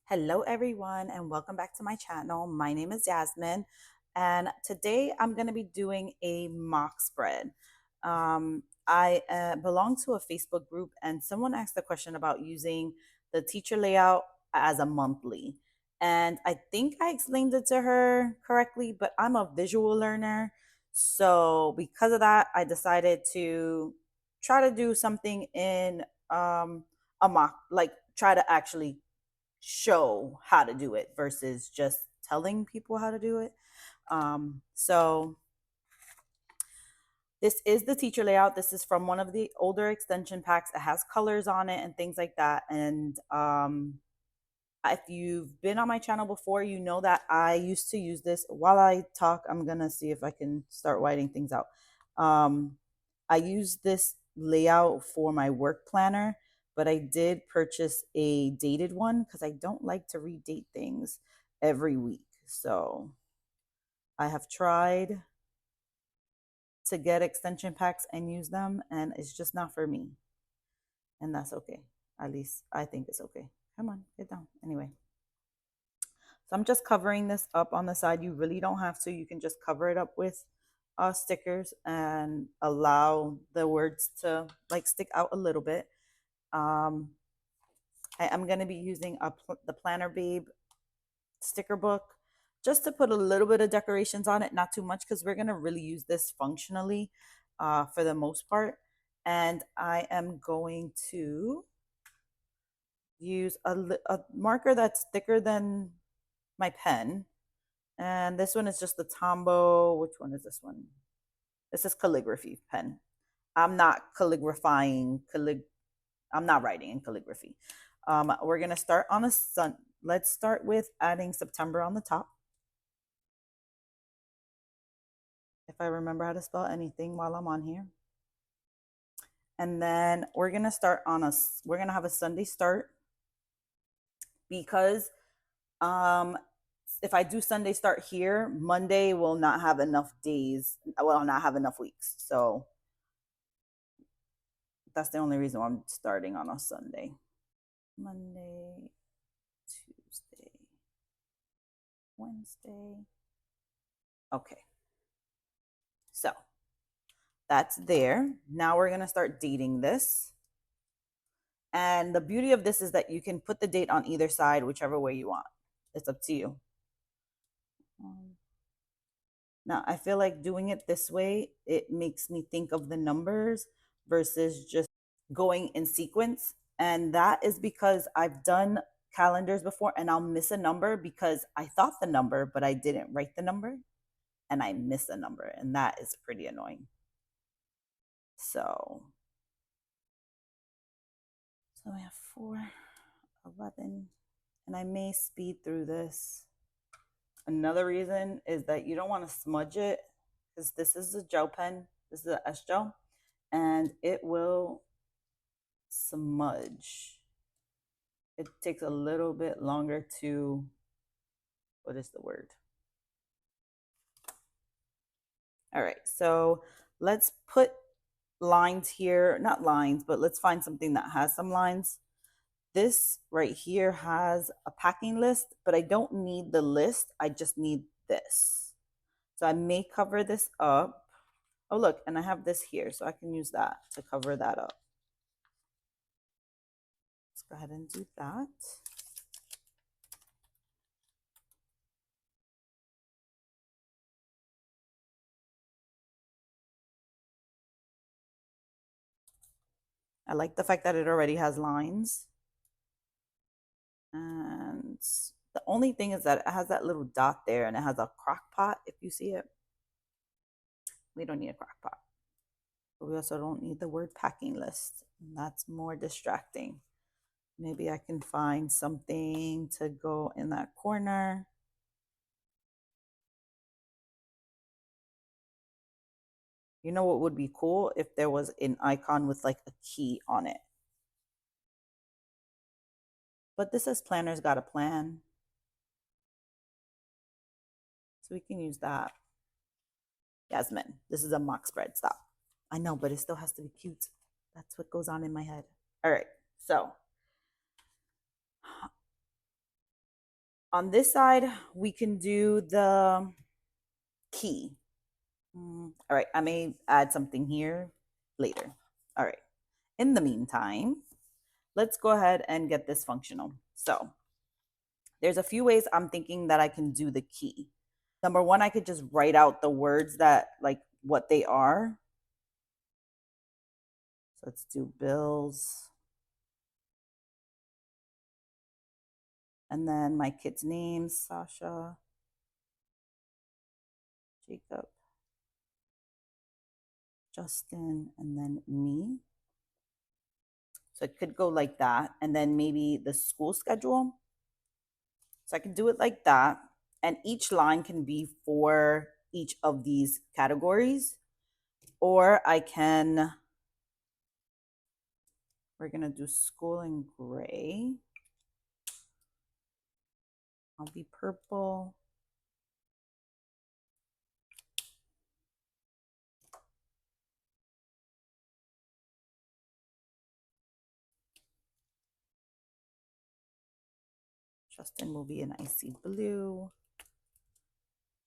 Hello, everyone, and welcome back to my channel. My name is Jasmine, and today I'm going to be doing a mock spread. I belong to a Facebook group, and someone asked a question about using the teacher layout as a monthly. And I think I explained it to her correctly, but I'm a visual learner. So, because of that, I decided to try to do something in a mock, like try to actually show how to do it versus just telling people how to do it. So this is the teacher layout. This is from one of the older extension packs. It has colors on it and things like that. And if you've been on my channel before, you know that I used to use this. While I talk, I'm gonna see if I can start writing things out. Um, I use this layout for my work planner, but I did purchase a dated one because I don't like to redate things every week. So I have tried to get extension packs and use them, and it's just not for me. And that's okay. At least I think it's okay. Come on, get down. Anyway, so I'm just covering this up on the side. You really don't have to. You can just cover it up with stickers and allow the words to like stick out a little bit. Um, I am going to be using the Planner Babe sticker book just to put a little bit of decorations on it, not too much because we're going to really use this functionally for the most part. And I am going to use a marker that's thicker than my pen. And this one is just the Tombow. Which one is this one? This is calligraphy pen. I'm not calligraphing. I'm not writing in calligraphy. We're gonna start on a sun. Let's start with adding September on the top. If I remember how to spell anything while I'm on here. And then we're gonna start on we're gonna have a Sunday start because um if I do Sunday start here, Monday will not have enough days. I will not have enough weeks. So that's the only reason why I'm starting on a Sunday. Monday, Tuesday, Wednesday. Okay. So that's there. Now we're going to start dating this. And the beauty of this is that you can put the date on either side, whichever way you want. It's up to you. Now, I feel like doing it this way, it makes me think of the numbers versus just going in sequence. And that is because I've done calendars before and I'll miss a number because I thought the number, but I didn't write the number and I miss a number. And that is pretty annoying. So we have 4, 11, and I may speed through this. Another reason is that you don't want to smudge it because this is a gel pen. This is an S gel, and it will smudge. It takes a little bit longer to, what is the word? All right, so let's put lines here, not lines, but let's find something that has some lines. This right here has a packing list, but I don't need the list. I just need this. So I may cover this up. Oh, look, and I have this here, so I can use that to cover that up. Let's go ahead and do that. I like the fact that it already has lines. And the only thing is that it has that little dot there and it has a crock pot, if you see it. We don't need a crock pot. But we also don't need the word packing list. That's more distracting. Maybe I can find something to go in that corner. You know what would be cool if there was an icon with like a key on it. But this says planner's got a plan. So we can use that. Yasmin, this is a mock spread. Stop. I know, but it still has to be cute. That's what goes on in my head. All right. So On this side, we can do the key. All right, I may add something here later. All right, in the meantime, let's go ahead and get this functional. So there's a few ways I'm thinking that I can do the key. Number one, I could just write out the words that, like, what they are. So let's do bills. And then my kids' names, Sasha, Jacob, Justin, and then me. So it could go like that. And then maybe the school schedule. So I can do it like that. And each line can be for each of these categories. Or I can, we're going to do school in gray. I'll be purple. Justin will be an icy blue.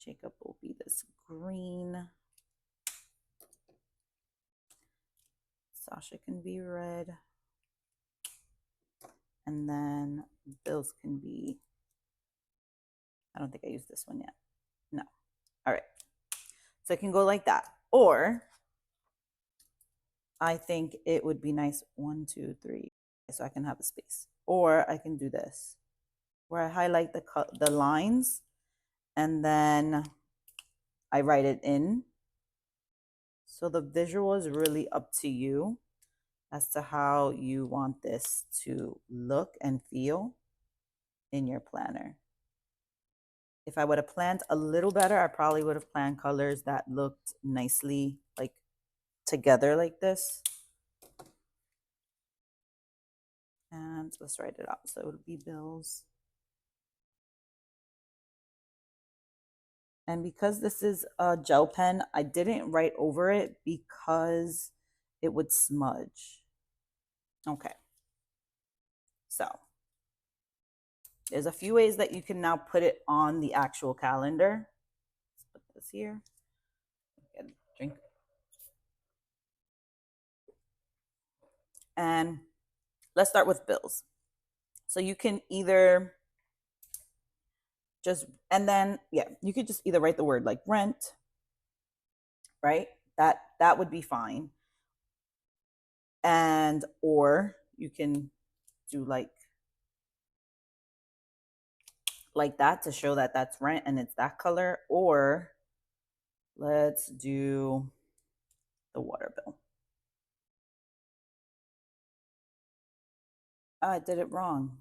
Jacob will be this green. Sasha can be red. And then Bill's can be, I don't think I used this one yet. No. All right. So it can go like that. Or I think it would be nice, 1, 2, 3, so I can have a space. Or I can do this, where I highlight the lines and then I write it in. So the visual is really up to you as to how you want this to look and feel in your planner. If I would have planned a little better, I probably would have planned colors that looked nicely like together like this. And let's write it out. So it would be bills. And because this is a gel pen, I didn't write over it because it would smudge. Okay. So there's a few ways that you can now put it on the actual calendar. Let's put this here. Get a drink. And let's start with bills. So you can either just, and then, yeah, you could just either write the word like rent, right? That would be fine. And, or you can do like that to show that that's rent and it's that color. Or let's do the water bill. Oh, I did it wrong.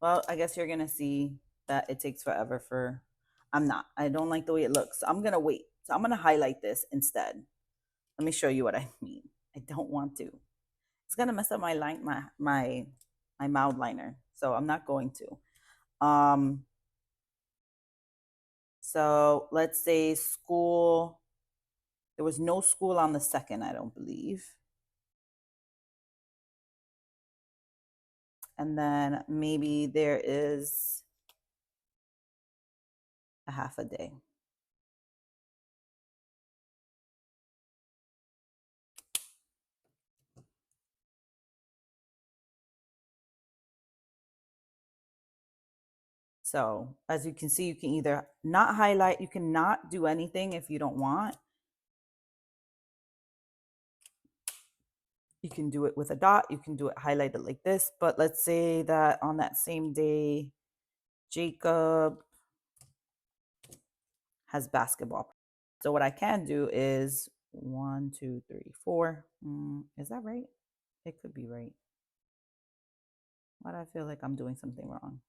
Well, I guess you're going to see that it takes forever for, I don't like the way it looks. So I'm going to wait. So I'm going to highlight this instead. Let me show you what I mean. I don't want to. It's going to mess up my line, my mild liner. So I'm not going to. So let's say school, there was no school on the 2nd, I don't believe. And then maybe there is a half a day. So as you can see, you can either not highlight, you can not do anything if you don't want. You can do it with a dot, you can do it highlighted like this, but let's say that on that same day, Jacob has basketball. So what I can do is 1, 2, 3, 4. Is that right? It could be right. Why do I feel like I'm doing something wrong?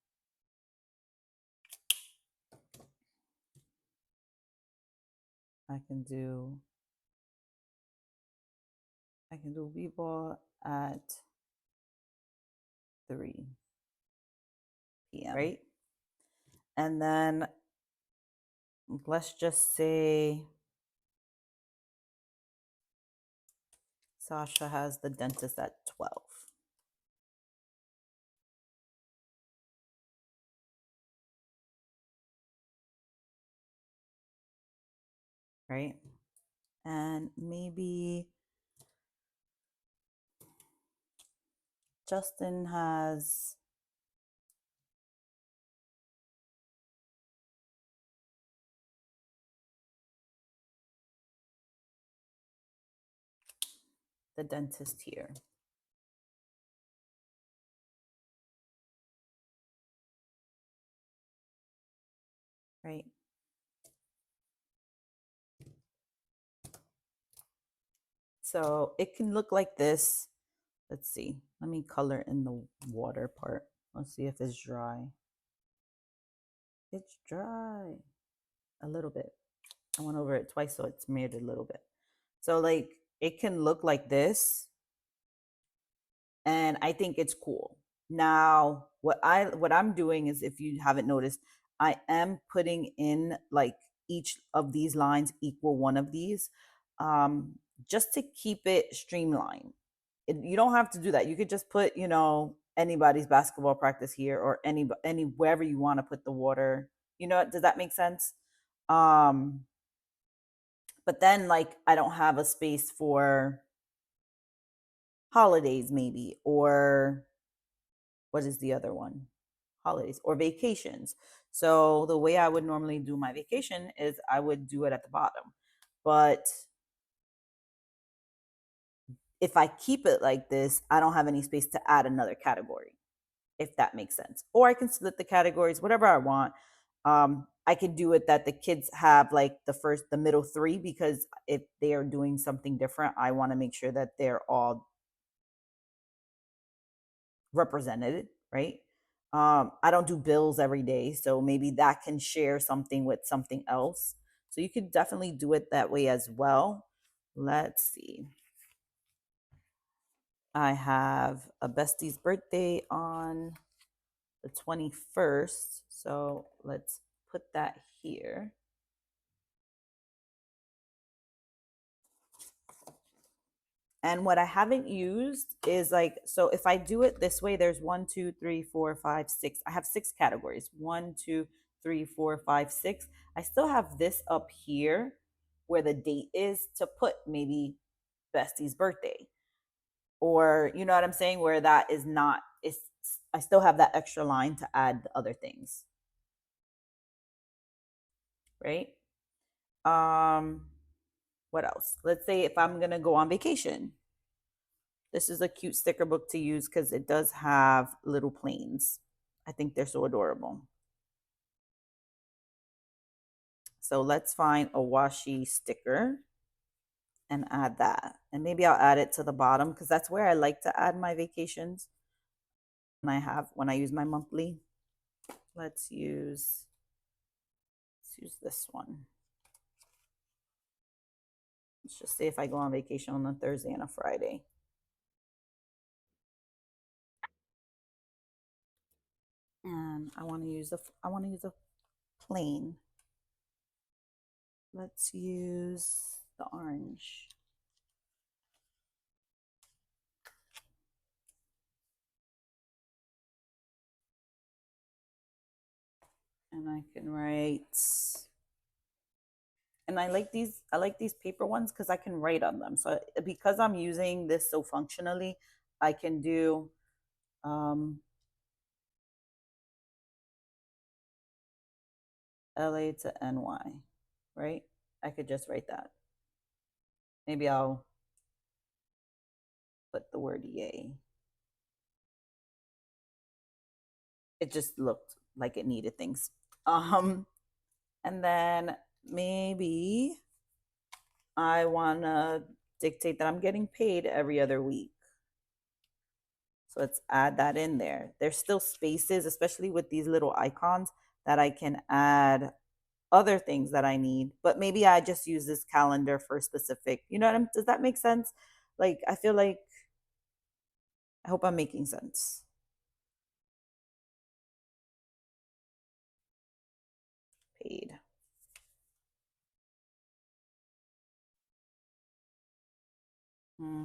I can do b-ball at 3 p.m. right? And then let's just say Sasha has the dentist at 12. right? And maybe Justin has the dentist here, right? So it can look like this. Let's see. Let me color in the water part. Let's see if it's dry. It's dry a little bit. I went over it twice, so it's smeared a little bit. So like it can look like this, and I think it's cool. Now, what I'm doing is, if you haven't noticed, I am putting in like each of these lines equal one of these, um, just to keep it streamlined. You don't have to do that. You could just put, anybody's basketball practice here, or any wherever you want to put the water. Does that make sense? Um, but then like I don't have a space for holidays maybe, or what is the other one? Holidays or vacations. So the way I would normally do my vacation is I would do it at the bottom. But if I keep it like this, I don't have any space to add another category, if that makes sense. Or I can split the categories, whatever I want. I could do it that the kids have like the middle three, because if they are doing something different, I want to make sure that they're all represented, right? I don't do bills every day, so maybe that can share something with something else. So you could definitely do it that way as well. Let's see. I have a bestie's birthday on the 21st, so let's put that here. And what I haven't used is like, so if I do it this way, there's 1, 2, 3, 4, 5, 6. I have 6 categories. 1, 2, 3, 4, 5, 6. I still have this up here where the date is to put maybe Bestie's birthday. Or you know what I'm saying? Where that is not, it's I still have that extra line to add the other things. Right? Um, what else? Let's say if I'm gonna go on vacation. This is a cute sticker book to use because it does have little planes. I think they're so adorable. So let's find a washi sticker and add that. And maybe I'll add it to the bottom because that's where I like to add my vacations when I use my monthly. Let's use this one. Let's just say if I go on vacation on a Thursday and a Friday. And I want to use a plane. Let's use the orange. And I can write, and I like these paper ones because I can write on them. So because I'm using this so functionally, I can do LA to NY, right? I could just write that. Maybe I'll put the word yay. It just looked like it needed things. And then maybe I want to dictate that I'm getting paid every other week. So let's add that in there. There's still spaces, especially with these little icons, that I can add other things that I need. But maybe I just use this calendar for specific. Does that make sense? Like, I feel like, I hope I'm making sense. Paid. Hmm.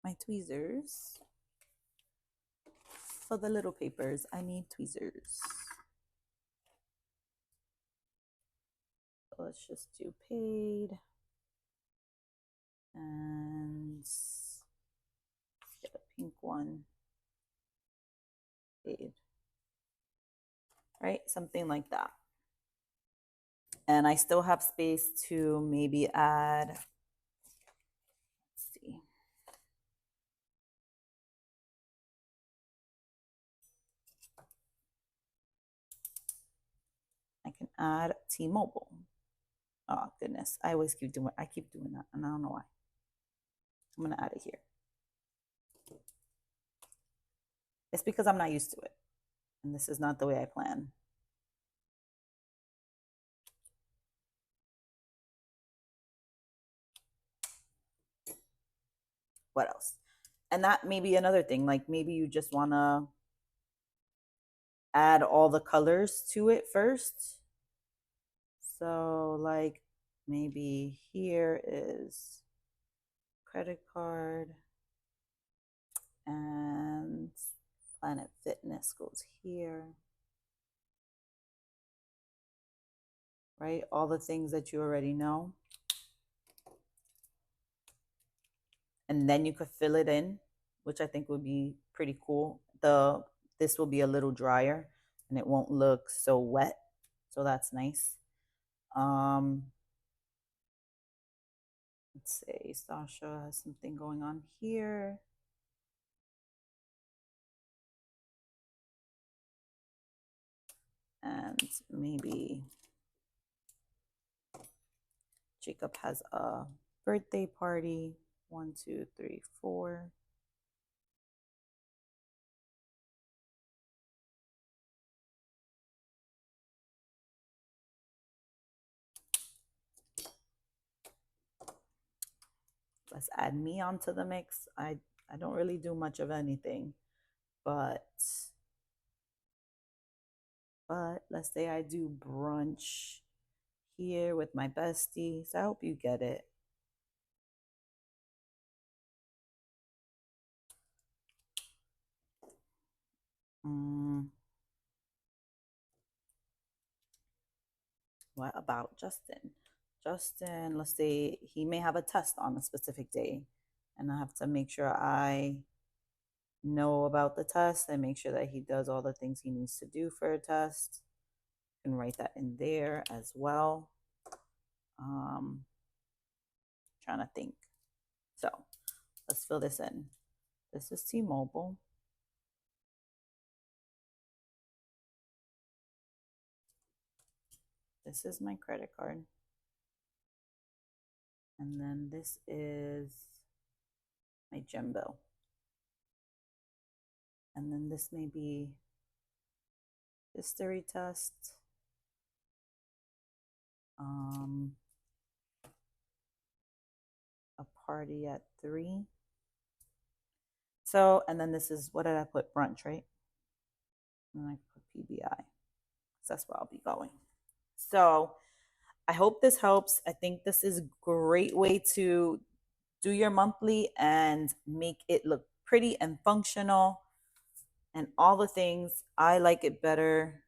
My tweezers. For the little papers, I need tweezers. So let's just do paid. And let's get a pink one. Paid. Right? Something like that. And I still have space to maybe add, let's see. I can add T-Mobile. Oh goodness, I keep doing that, and I don't know why. I'm gonna add it here. It's because I'm not used to it, and this is not the way I plan. What else? And that may be another thing. Like maybe you just wanna add all the colors to it first. So like maybe here is credit card and Planet Fitness goes here. Right? All the things that you already know. And then you could fill it in, which I think would be pretty cool. This will be a little drier and it won't look so wet. So that's nice. Let's say Sasha has something going on here. And maybe Jacob has a birthday party. 1, 2, 3, 4. Let's add me onto the mix. I don't really do much of anything, but let's say I do brunch here with my besties. I hope you get it. What about Justin? Justin, let's say he may have a test on a specific day, and I have to make sure I know about the test and make sure that he does all the things he needs to do for a test. You can write that in there as well. Trying to think. So let's fill this in. This is T-Mobile. This is my credit card. And then this is my gym bill. And then this may be history test. A party at 3. So, and then this is, what did I put? Brunch, right? And I put PBI. So that's where I'll be going. So I hope this helps. I think this is a great way to do your monthly and make it look pretty and functional and all the things. I like it better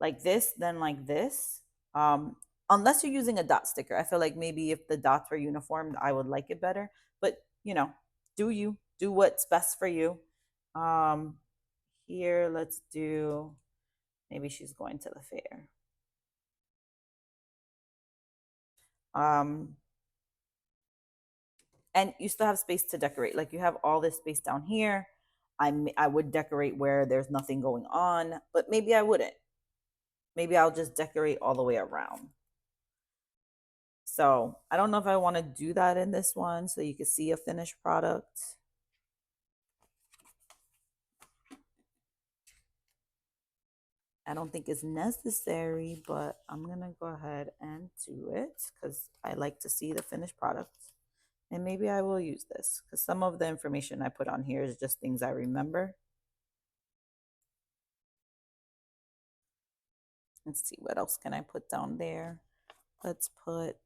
like this than like this. Unless you're using a dot sticker. I feel like maybe if the dots were uniform, I would like it better. But do what's best for you. Um, Here, let's do, maybe she's going to the fair. And you still have space to decorate. Like you have all this space down here. I would decorate where there's nothing going on, but maybe I wouldn't. Maybe I'll just decorate all the way around. So I don't know if I want to do that in this one so you can see a finished product. I don't think it's necessary, but I'm going to go ahead and do it because I like to see the finished product. And maybe I will use this because some of the information I put on here is just things I remember. Let's see, what else can I put down there? Let's put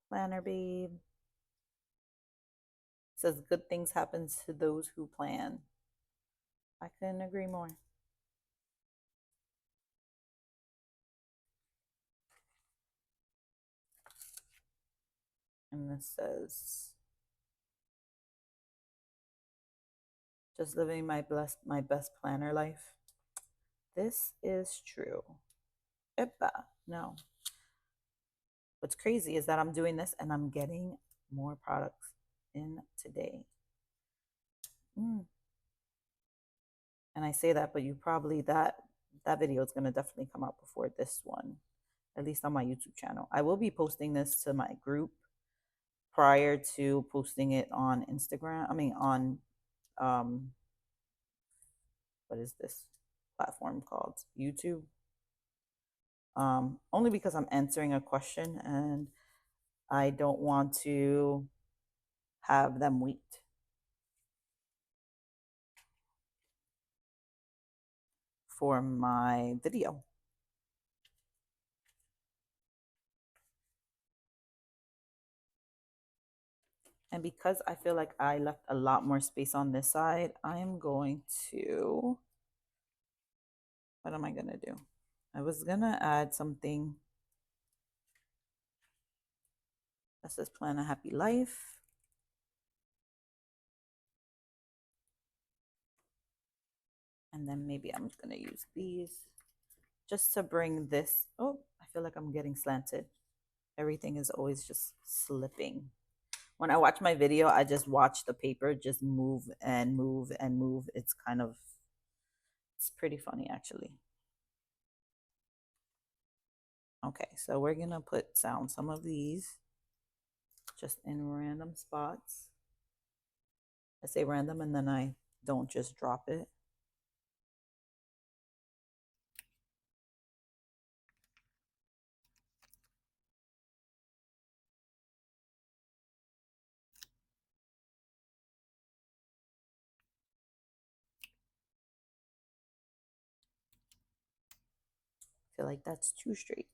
Planner Babe. says good things happen to those who plan. I couldn't agree more. And this says just living my best planner life. This is true. Epa. No. What's crazy is that I'm doing this and I'm getting more products in today. And I say that, but you probably that video is going to definitely come out before this one, at least on my YouTube channel. I will be posting this to my group prior to posting it on Instagram. I mean, on um, what is this platform called? YouTube. Only because I'm answering a question and I don't want to have them wait for my video. And because I feel like I left a lot more space on this side, I am going to, what am I going to do? I was going to add something that says plan a happy life. And then maybe I'm going to use these just to bring this. Oh, I feel like I'm getting slanted. Everything is always just slipping. When I watch my video, I just watch the paper just move and move and move. It's pretty funny actually. Okay, so we're gonna put down some of these just in random spots. I say random and then I don't just drop it. I feel like that's too straight.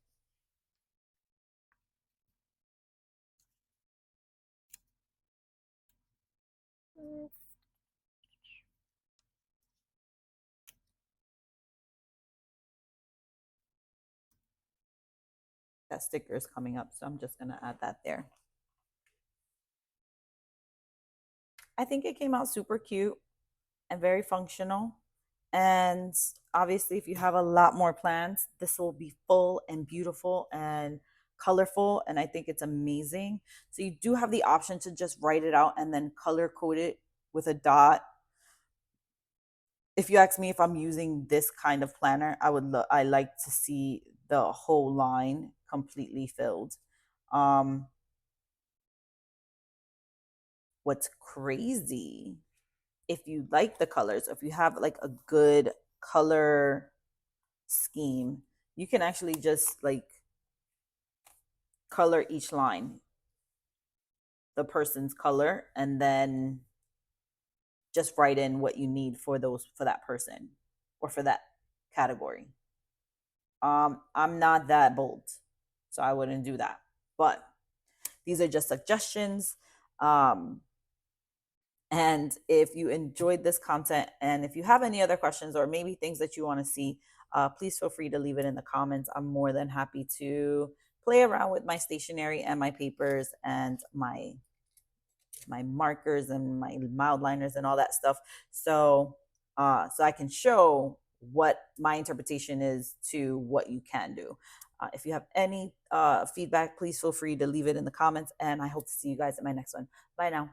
That sticker is coming up, so I'm just gonna add that there. I think it came out super cute and very functional. And obviously, if you have a lot more plans, this will be full and beautiful and colorful. And I think it's amazing. So you do have the option to just write it out and then color code it with a dot. If you ask me if I'm using this kind of planner, I like to see the whole line completely filled. What's crazy, if you like the colors, if you have like a good color scheme, you can actually just like color each line the person's color and then just write in what you need for that person or for that category. I'm not that bold, so I wouldn't do that. But these are just suggestions. And if you enjoyed this content and if you have any other questions or maybe things that you want to see, please feel free to leave it in the comments. I'm more than happy to play around with my stationery and my papers and my markers and my mild liners and all that stuff. So so I can show what my interpretation is to what you can do. If you have any feedback, please feel free to leave it in the comments. And I hope to see you guys in my next one. Bye now.